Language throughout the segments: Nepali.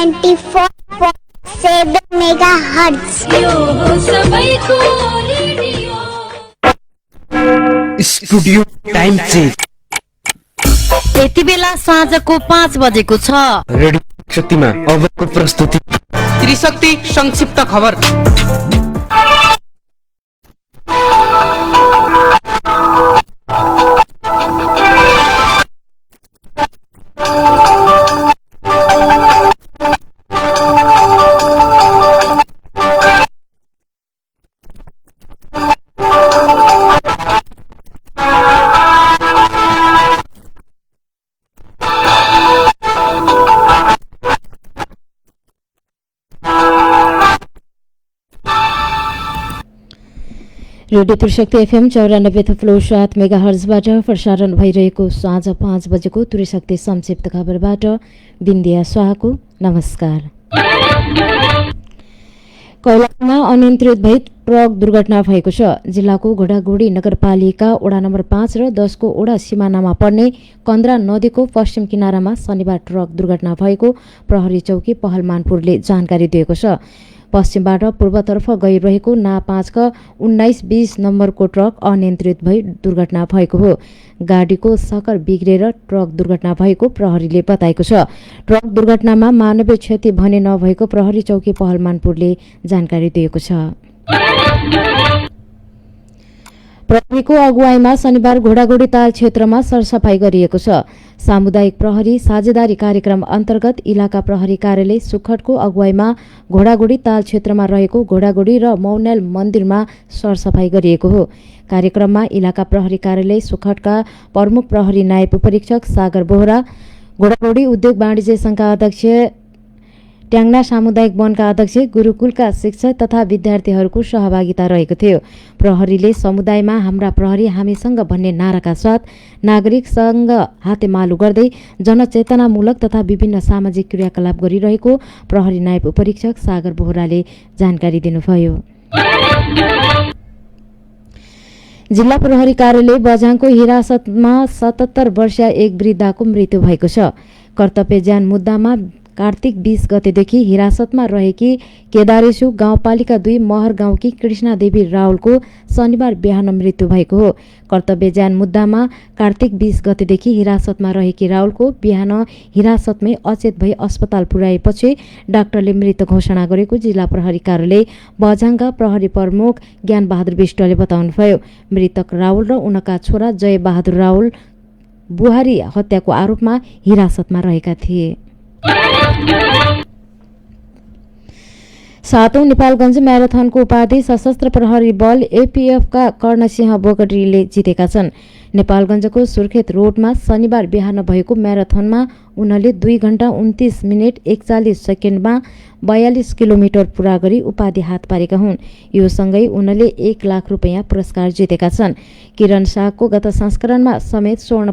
94.7 मेगाहर्ट्ज यो हो सबैको रेडियो। Studio time check. यति बेला साँझको 5 बजेको छ। रेडियो शक्तिमा अबको प्रस्तुति त्रिशक्ति संक्षिप्त खबर। रेडियो त्रिशक्ति एफएम 94.7 मेगाहर्जबाट प्रसारण भइरहेको साँझ 5 बजेको त्रिशक्ति संक्षिप्त खबरबाट बिन्दिया स्वाहाको नमस्कार। कैलालीमा अनियन्त्रित भई ट्रक दुर्घटना भएको छ। जिल्लाको घोडाघोडी नगरपालिका वडा नम्बर 5 र 10 को वडा सिमानामा पर्ने कन्द्रा नदीको पश्चिम किनारामा शनिबार ट्रक दुर्घटना भएको प्रहरी चौकी पहलमानपुरले जानकारी दिएको छ। पश्चिमबाट पूर्वतर्फ गइरहेको ना 5 का 19-20 नम्बरको ट्रक अनियन्त्रित भई दुर्घटना भएको हो। गाडीको सकर बिग्रेर ट्रक दुर्घटना भएको प्रहरीले बताएको छ। ट्रक दुर्घटनामा मानवीय क्षति भने नभएको प्रहरी चौकी पहलमानपुरले जानकारी दिएको छ। प्रहरीको अगुवाईमा शनिबार घोडाघोडी ताल क्षेत्रमा सरसफाई गरिएको छ। सामुदायिक प्रहरी साझेदारी कार्यक्रम अन्तर्गत इलाका प्रहरी कार्यालय सुखटको अगुवाईमा घोडाघोडी ताल क्षेत्रमा रहेको घोडाघोडी र मौनेल मन्दिरमा सरसफाई गरिएको हो। कार्यक्रममा इलाका प्रहरी कार्यालय सुखटका प्रमुख प्रहरी नायब उपरीक्षक सागर बोहरा, घोडाघोडी उद्योग वाणिज्य संघका अध्यक्ष, ट्याङ्ना सामुदायिक वनका अध्यक्ष, गुरुकुलका शिक्षक तथा विद्यार्थीहरूको सहभागिता रहेको थियो। प्रहरीले समुदायमा हाम्रा प्रहरी हामीसँग भन्ने नाराका साथ नागरिकसँग हातेमालो गर्दै जनचेतनामूलक तथा विभिन्न सामाजिक क्रियाकलाप गरिरहेको प्रहरी नायब उपरीक्षक सागर बोहराले जानकारी दिनुभयो। जिल्ला प्रहरी कार्यालय बझाङको हिरासतमा 77 वर्षीय एक वृद्धाको मृत्यु भएको छ। कर्तव्य ज्यान मुद्दामा कार्तिक 20 गतेदेखि हिरासतमा रहेकी केदारेसु गाउँपालिका 2 महर गाउँकी कृष्णा देवी राउलको शनिबार बिहान मृत्यु भएको हो। कर्तव्य ज्यान मुद्दामा कार्तिक 20 गतेदेखि हिरासतमा रहेकी राउलको बिहान हिरासतमै अचेत भई अस्पताल पुर्याएपछि डाक्टरले मृत घोषणा गरेको जिल्ला प्रहरी कार्यालय बझाङका प्रहरी प्रमुख ज्ञान बहादुर विष्टले बताउनुभयो। मृतक राउल र उनका छोरा जय बहादुर राउल बुहारी हत्याको आरोपमा हिरासतमा रहेका थिए। 7औं नेपालगञ्ज म्याराथनको उपाधि सशस्त्र प्रहरी बल एपीएफका कर्णसिंह बोगटीले जितेका छन्। नेपालगञ्जको सुर्खेत रोडमा शनिबार बिहान भएको म्याराथनमा उनले 2 घण्टा 29 मिनेट 41 सेकेन्डमा 42 किलोमिटर पूरा गरी उपाधि हात पारेका हुन्। यो सँगै उनले 1 लाख रुपैयाँ पुरस्कार जितेका छन्। किरण शाहको गत संस्करणमा समेत स्वर्ण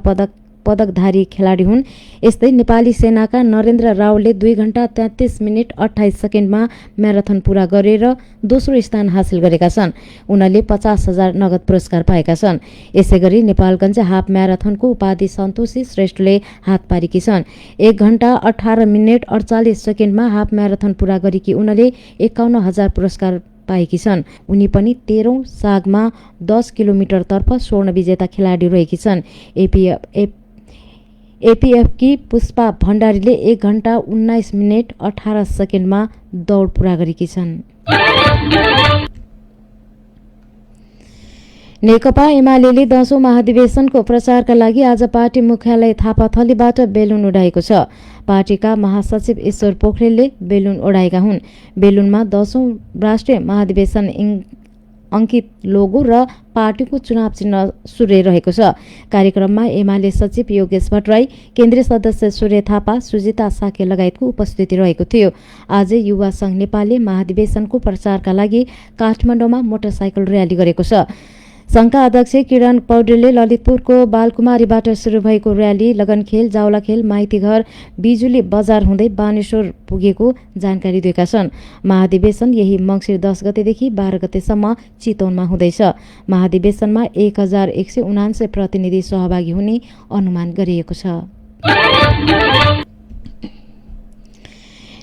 पदकधारी खेलाडी हुन्। यस्तै नेपाली सेनाका नरेन्द्र रावलले 2 घण्टा 33 मिनेट 28 सेकेन्डमा म्याराथन पूरा गरेर दोस्रो स्थान हासिल गरेका छन्। उनले 50,000 नगद पुरस्कार पाएका छन्। यसैगरी नेपालगञ्ज हाफ म्याराथनको उपाधि सन्तोषी श्रेष्ठले हात पारेकी छन्। 1 घण्टा 18 मिनेट 48 सेकेन्डमा हाफ म्याराथन पूरा गरेकी उनले 51,000 पुरस्कार पाएकी छन्। उनी पनि 13औं सागमा 10 किलोमिटरतर्फ स्वर्ण विजेता खेलाडी रहेकी छन्। एपीएफकी पुष्पा भण्डारीले 1 घण्टा 19 मिनेट 18 सेकेन्डमा दौड पूरा गरेकी छन्। नेकपा एमालेले 10औं महाधिवेशनको प्रचारका लागि आज पार्टी मुख्यालय थापाथलीबाट बेलुन उडाएको छ। पार्टीका महासचिव ईश्वर पोखरेलले बेलुन उडाएका हुन्। बेलुनमा 10औं राष्ट्रिय महाधिवेशन अंकित लोगो र पार्टीको चुनाव चिन्ह सूर्य रहेको छ। कार्यक्रममा एमाले सचिव योगेश भट्टराई, केन्द्रीय सदस्य सूर्य थापा, सुजिता साके लगायतको उपस्थिति रहेको थियो। आज युवा संघ नेपालले महाधिवेशनको प्रचारका लागि काठमाडौँमा मोटरसाइकल र्याली गरेको छ। संघका अध्यक्ष किरण पौडेलले ललितपुरको बालकुमारीबाट सुरु भएको र्याली लगनखेल, जावलाखेल, माइतीघर, बिजुली बजार हुँदै बानेश्वर पुगेको जानकारी दिएका छन्। महाधिवेशन यही मङ्सिर 10 गतेदेखि 12 गतेसम्म चितवनमा हुँदैछ। महाधिवेशनमा 1179 प्रतिनिधि सहभागी हुने अनुमान गरिएको छ।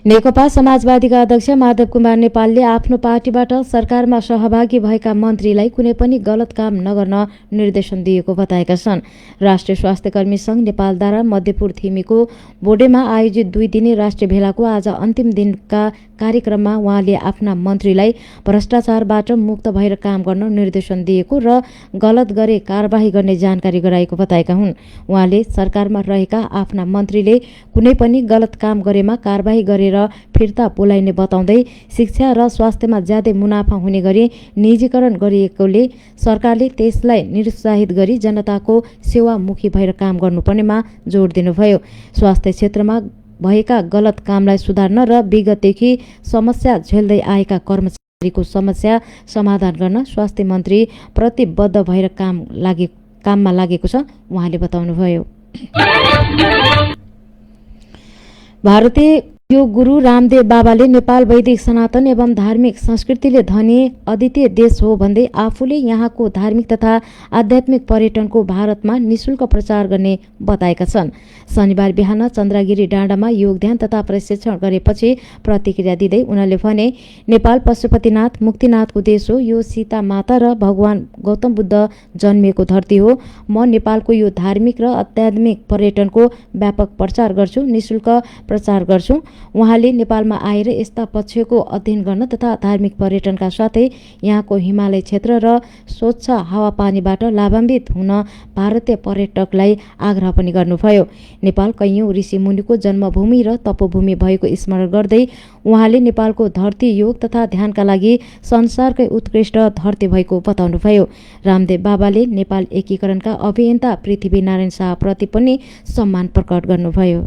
नेकपा समाजवादीका अध्यक्ष माधव कुमार नेपालले आफ्नो पार्टीबाट सरकारमा सहभागी भएका मन्त्रीलाई कुनै पनि गलत काम नगर्न निर्देशन दिएको बताएका छन्। राष्ट्रिय स्वास्थ्य कर्मी संघ नेपालद्वारा मध्यपुर थिमीको बोडेमा आयोजित 2 दिने राष्ट्रिय भेलाको आज अन्तिम दिनका कार्यक्रममा उहाँले आफ्ना मन्त्रीलाई भ्रष्टाचारबाट मुक्त भएर काम गर्न निर्देशन दिएको र गलत गरे कारबाही गर्ने जानकारी गराएको बताएका हुन्। उहाँले सरकारमा रहेका आफ्ना मन्त्रीले कुनै पनि गलत काम गरेमा कारबाही गरेर फिर्ता बोलाइने बताउँदै शिक्षा र स्वास्थ्यमा ज्यादै मुनाफा हुने गरी निजीकरण गरिएकोले सरकारले त्यसलाई निरुत्साहित गरी जनताको सेवामुखी भएर काम गर्नुपर्नेमा जोड दिनुभयो। स्वास्थ्य क्षेत्रमा भएका गलत कामलाई सुधार्न र विगतदेखि समस्या झेल्दै आएका कर्मचारीको समस्या समाधान गर्न स्वास्थ्य मन्त्री प्रतिबद्ध भएर काममा लागेको छ उहाँले बताउनुभयो। भारतीय योग गुरु रामदेव बाबाले नेपाल वैदिक सनातन एवं धार्मिक संस्कृतिले धनी अद्वितीय देश हो भन्दै आफूले यहाँको धार्मिक तथा आध्यात्मिक पर्यटनको भारतमा निशुल्क प्रचार गर्ने बताएका छन्। शनिबार बिहान चन्द्रगिरी डाँडामा योग ध्यान तथा प्रशिक्षण गरेपछि प्रतिक्रिया दिँदै उनले भने, नेपाल पशुपतिनाथ मुक्तिनाथको देश हो। यो सीता माता र भगवान गौतम बुद्ध जन्मिएको धरती हो। म नेपालको यो धार्मिक र आध्यात्मिक पर्यटनको व्यापक प्रचार गर्छु, निशुल्क प्रचार गर्छु। उहाँले नेपालमा आएर यस्ता पक्षको अध्ययन गर्न तथा धार्मिक पर्यटनका साथै यहाँको हिमालय क्षेत्र र स्वच्छ हावापानीबाट लाभान्वित हुन भारतीय पर्यटकलाई आग्रह पनि गर्नुभयो। नेपाल कैयौं ऋषिमुनिको जन्मभूमि र तपोभूमि भएको स्मरण गर्दै उहाँले नेपालको धरती योग तथा ध्यानका लागि संसारकै उत्कृष्ट धरती भएको बताउनुभयो। रामदेव बाबाले नेपाल एकीकरणका अभियन्ता पृथ्वीनारायण शाहप्रति पनि सम्मान प्रकट गर्नुभयो।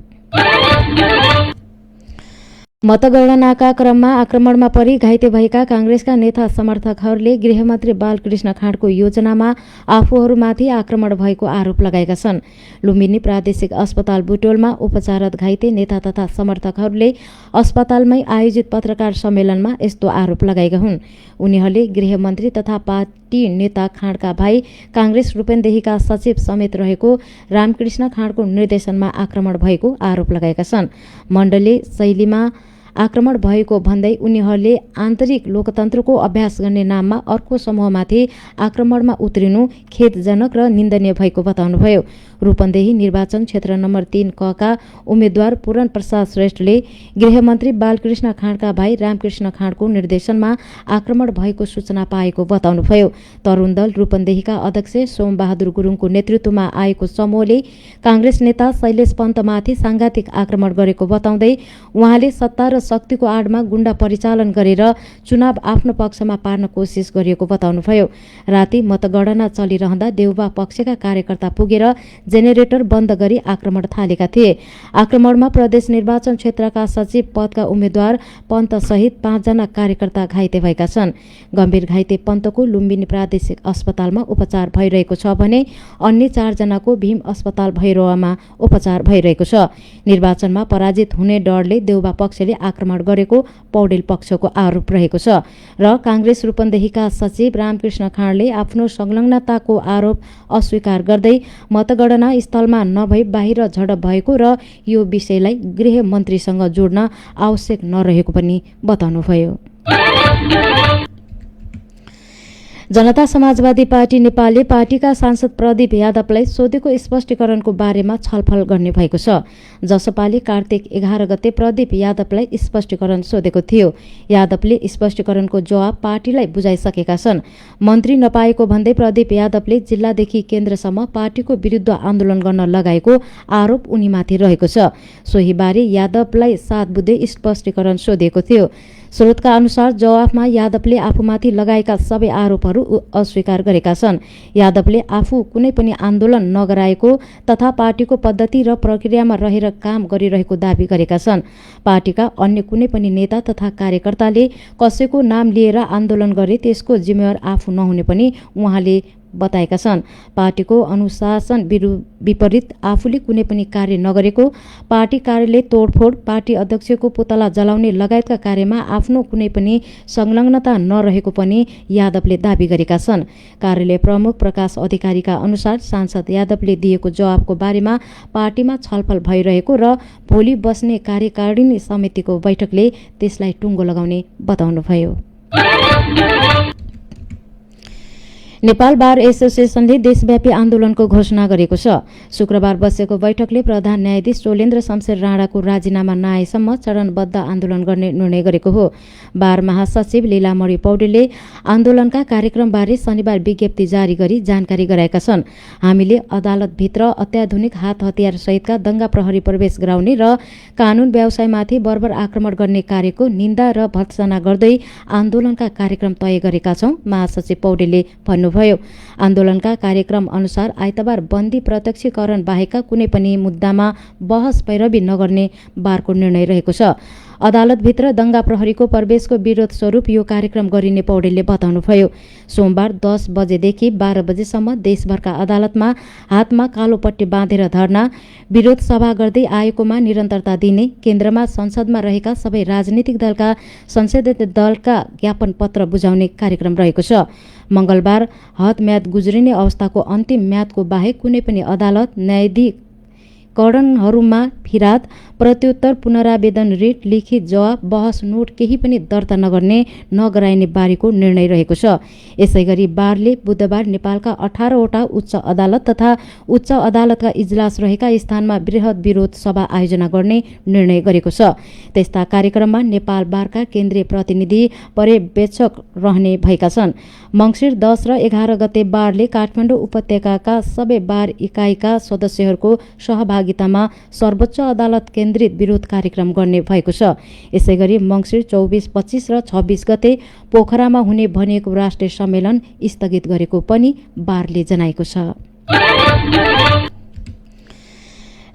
मतगणनाका क्रममा आक्रमणमा परि घाइते भएका कांग्रेसका नेता समर्थकहरूले गृहमन्त्री बालकृष्ण खाँडको योजनामा आफूहरूमाथि आक्रमण भएको आरोप लगाएका छन्। लुम्बिनी प्रादेशिक अस्पताल बुटोलमा उपचाररत घाइते नेता तथा समर्थकहरूले अस्पतालमै आयोजित पत्रकार सम्मेलनमा यस्तो आरोप लगाएका हुन्। उनीहरूले गृहमन्त्री तथा पार्टी नेता खाँडका भाइ कांग्रेस रूपन्देहीका सचिव समेत रहेको रामकृष्ण खाँडको निर्देशनमा आक्रमण भएको आरोप लगाएका छन्। मण्डलीय शैलीमा आक्रमण भएको भन्दै उनीहरूले आन्तरिक लोकतन्त्रको अभ्यास गर्ने नाममा अर्को समूहमाथि आक्रमणमा उत्रिनु खेदजनक र निन्दनीय भएको बताउनुभयो। रूपन्देही निर्वाचन क्षेत्र नम्बर 3 क का उम्मेद्वार पूरण प्रसाद श्रेष्ठले गृहमन्त्री बालकृष्ण खाँडका भाइ रामकृष्ण खाँडको निर्देशनमा आक्रमण भएको सूचना पाएको बताउनुभयो। तरुण दल रूपन्देहीका अध्यक्ष सोमबहादुर गुरुङको नेतृत्वमा आएको समूहले कांग्रेस नेता शैलेश पन्तमाथि सांघातिक आक्रमण गरेको बताउँदै उहाँले सत्ता र शक्तिको आडमा गुण्डा परिचालन गरेर चुनाव आफ्नो पक्षमा पार्न कोसिस गरिएको बताउनुभयो। राति मतगणना चलिरहँदा देउबा पक्षका कार्यकर्ता पुगेर जेनेरेटर बन्द गरी आक्रमण थालेका थिए। आक्रमणमा प्रदेश निर्वाचन क्षेत्रका सचिव पदका उम्मेद्वार पन्त सहित 5 जना कार्यकर्ता घाइते भएका छन्। गम्भीर घाइते पन्तको लुम्बिनी प्रादेशिक अस्पतालमा उपचार भइरहेको छ भने अन्य 4 जनाको भीम अस्पताल भैरवामा उपचार भइरहेको छ। निर्वाचनमा पराजित हुने डरले देउबा पक्षले आक्रमण गरेको पौडेल पक्षको आरोप रहेको छ र कांग्रेस रूपन्देहीका सचिव रामकृष्ण खाँडले आफ्नो संलग्नताको आरोप अस्वीकार गर्दै मतगणना स्थलमा नभई बाहिर झडप भएको र यो विषयलाई गृह मन्त्रीसँग जोड्न आवश्यक नरहेको पनि बताउनुभयो। जनता समाजवादी पार्टी नेपालले पार्टीका सांसद प्रदीप यादवलाई सोधेको स्पष्टीकरणको बारेमा छलफल गर्ने भएको छ। जसपाले कार्तिक 11 गते प्रदीप यादवलाई स्पष्टीकरण सोधेको थियो। यादवले स्पष्टीकरणको जवाब पार्टीलाई बुझाइसकेका छन्। मन्त्री नपाएको भन्दै प्रदीप यादवले जिल्लादेखि केन्द्रसम्म पार्टीको विरुद्ध आन्दोलन गर्न लगाएको आरोप उनीमाथि रहेको छ। सोही बारे यादवलाई 7 बुँदे स्पष्टीकरण सोधिएको थियो। स्रोतका अनुसार जवाफमा यादवले आफूमाथि लगाएका सबै आरोपहरू अस्वीकार गरेका छन्। यादवले आफू कुनै पनि आन्दोलन नगराएको तथा पार्टीको पद्धति र प्रक्रियामा रहेर काम गरिरहेको दावी गरेका छन्। पार्टीका अन्य कुनै पनि नेता तथा कार्यकर्ताले कसैको नाम लिएर आन्दोलन गरे त्यसको जिम्मेवार आफू नहुने पनि उहाँले बताएका छन्। पार्टीको अनुशासन विपरीत आफूले कुनै पनि कार्य नगरेको, पार्टी कार्यालय तोडफोड, पार्टी अध्यक्षको पुतला जलाउने लगायतका कार्यमा आफ्नो कुनै पनि संलग्नता नरहेको पनि यादवले दावी गरेका छन्। कार्यालय प्रमुख प्रकाश अधिकारीका अनुसार सांसद यादवले दिएको जवाबको बारेमा पार्टीमा छलफल भइरहेको र भोलि बस्ने कार्यकारिणी समितिको बैठकले त्यसलाई टुङ्गो लगाउने बताउनुभयो। नेपाल बार एसोसिएसनले देशव्यापी आन्दोलनको घोषणा गरेको छ। शुक्रबार बसेको बैठकले प्रधान न्यायाधीश चोलेन्द्र शमशेर राणाको राजीनामा नआएसम्म चरणबद्ध आन्दोलन गर्ने निर्णय गरेको हो। बार महासचिव लीलामणि पौडेलले आन्दोलनका कार्यक्रमबारे शनिबार विज्ञप्ति जारी गरी जानकारी गराएका छन्। हामीले अदालतभित्र अत्याधुनिक हात हतियार सहितका दंगा प्रहरी प्रवेश गराउने र कानून व्यवसायमाथि बर्बर आक्रमण गर्ने कार्यको निन्दा र भत्सना गर्दै आन्दोलनका कार्यक्रम तय गरेका छौं, महासचिव पौडेलले भन्नुभयो। आन्दोलनका कार्यक्रम अनुसार आइतबार बन्दी प्रत्यक्षीकरण बाहेकका कुनै पनि मुद्दामा बहस पैरवी नगर्ने बारको निर्णय रहेको छ। अदालतभित्र दंगा प्रहरीको प्रवेशको विरोध स्वरूप यो कार्यक्रम गरिने पौडेलले बताउनुभयो। सोमबार 10 बजेदेखि 12 बजेसम्म देशभरका अदालतमा हातमा कालो पट्टी बाँधेर धरना, विरोध सभा गर्दै आएकोमा निरन्तरता दिने, केन्द्रमा संसदमा रहेका सबै राजनीतिक दलका संसदीय दलका ज्ञापन पत्र बुझाउने कार्यक्रम रहेको छ। मंगलबार हद म्याद गुज्रिने अवस्थाको अन्तिम म्यादको बाहेक कुनै पनि अदालत न्यायाधिकरणहरूमा फिराद, प्रत्युत्तर, पुनरावेदन, रिट, लिखित जवाब, बहस नोट केही पनि दर्ता नगराइने बारेको निर्णय रहेको छ। यसैगरी बारले बुधबार नेपालका 18वटा उच्च अदालत तथा उच्च अदालतका इजलास रहेका स्थानमा बृहत विरोध सभा आयोजना गर्ने निर्णय गरेको छ। त्यस्ता कार्यक्रममा नेपाल बारका केन्द्रीय प्रतिनिधि पर्यवेक्षक रहने भएका छन्। मंसिर 10 र 11 गते बारले काठमाडौँ उपत्यकाका सबै बार इकाइका सदस्यहरूको सहभागितामा सर्वोच्च अदालत केन्द्रित विरोध कार्यक्रम गर्ने भएको छ। यसैगरी मंसिर 24, 25 र 26 गते पोखरामा हुने भनिएको राष्ट्रिय सम्मेलन स्थगित गरेको पनि बारले जनाएको छ।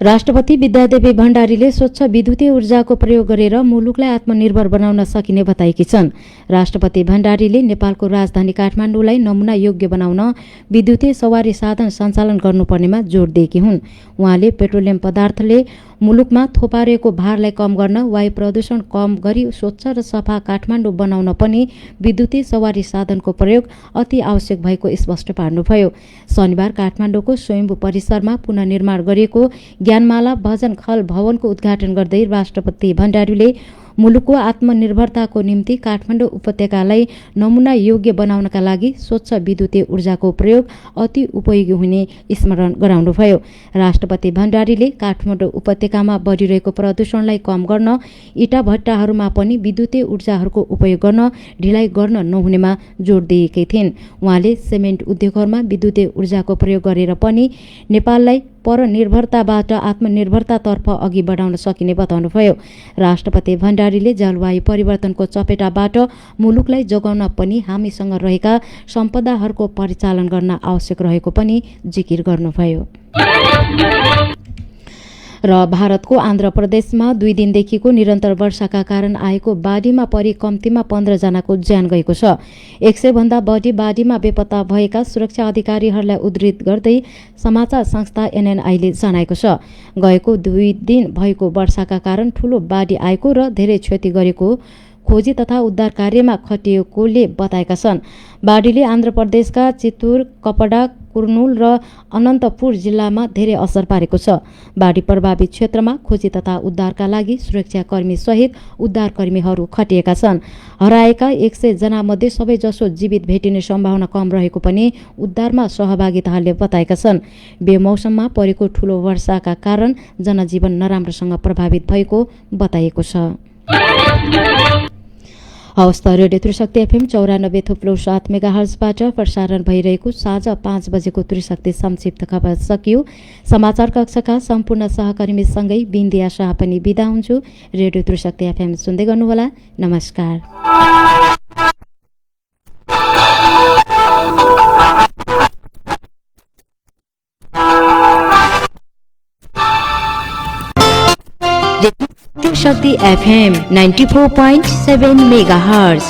राष्ट्रपति विद्यादेवी भण्डारीले स्वच्छ विद्युतीय ऊर्जाको प्रयोग गरेर मुलुकलाई आत्मनिर्भर बनाउन सकिने बताएकी छन्। राष्ट्रपति भण्डारीले नेपालको राजधानी काठमाडौँलाई नमुना योग्य बनाउन विद्युतीय सवारी साधन सञ्चालन गर्नुपर्नेमा जोड दिएकी हुन्। उहाँले पेट्रोलियम पदार्थले मुलुकमा थोपारेको भारलाई कम गर्न, वायु प्रदूषण कम गरी स्वच्छ र सफा काठमाडौँ बनाउन पनि विद्युतीय सवारी साधनको प्रयोग अति आवश्यक भएको स्पष्ट पार्नुभयो। शनिबार काठमाडौँको स्वयम्भू परिसरमा पुनर्निर्माण गरिएको ज्ञानमाला भजन खल भवनको उद्घाटन गर्दै राष्ट्रपति भण्डारीले मुलुकको आत्मनिर्भरताको निम्ति काठमाडौँ उपत्यकालाई नमुना योग्य बनाउनका लागि स्वच्छ विद्युतीय ऊर्जाको प्रयोग अति उपयोगी हुने स्मरण गराउनुभयो। राष्ट्रपति भण्डारीले काठमाडौँ उपत्यकामा बढिरहेको प्रदूषणलाई कम गर्न इटा भट्टाहरूमा पनि विद्युतीय ऊर्जाहरूको उपयोग गर्न ढिलाइ गर्न नहुनेमा जोड दिएकै थिइन्। उहाँले सिमेन्ट उद्योगहरूमा विद्युतीय ऊर्जाको प्रयोग गरेर पनि नेपाललाई परनिर्भरताबाट आत्मनिर्भरतातर्फ अघि बढाउन सकिने बताउनुभयो। राष्ट्रपति भण्डारीले जलवायु परिवर्तनको चपेटाबाट मुलुकलाई जोगाउन पनि हामीसँग रहेका सम्पदाहरूको परिचालन गर्न आवश्यक रहेको पनि जिकिर गर्नुभयो। र भारतको आन्ध्र प्रदेशमा 2 दिनदेखिको निरन्तर वर्षाका कारण आएको बाढीमा परि कम्तीमा 15 जनाको ज्यान गएको छ। 100 भन्दा बढी बाढीमा बेपत्ता भएका सुरक्षा अधिकारीहरूलाई उद्धृत गर्दै समाचार संस्था एनएनआईले जनाएको छ। गएको 2 दिन भएको वर्षाका कारण ठूलो बाढी आएको र धेरै क्षति गरेको खोजी तथा उद्धार कार्यमा खटिएकोले बताएका छन्। बाढीले आन्ध्र प्रदेशका चित्तूर, कपडा, कुर्नुल र अनन्तपुर जिल्लामा धेरै असर पारेको छ। बाढी प्रभावित क्षेत्रमा खोजी तथा उद्धारका लागि सुरक्षाकर्मी सहित उद्धारकर्मीहरू खटिएका छन्। हराएका 100 जना मध्ये सबैजसो जीवित भेटिने सम्भावना कम रहेको पनि उद्धारमा सहभागिताहरूले बताएका छन्। बेमौसममा परेको ठूलो वर्षाका कारण जनजीवन नराम्रोसँग प्रभावित भएको बताइएको छ। हवस् त रेडियो त्रिशक्ति एफएम 94.7 मेगाहर्जबाट प्रसारण भइरहेको साँझ 5 बजेको त्रिशक्ति संक्षिप्त खबर सकियो। समाचार कक्षका सम्पूर्ण सहकर्मीसँगै बिन्दिया शाह पनि बिदा हुन्छु। रेडियो त्रिशक्ति एफएम सुन्दै गर्नुहोला। नमस्कार। त्रिशक्ति एफएम 94.7 मेगाहर्ज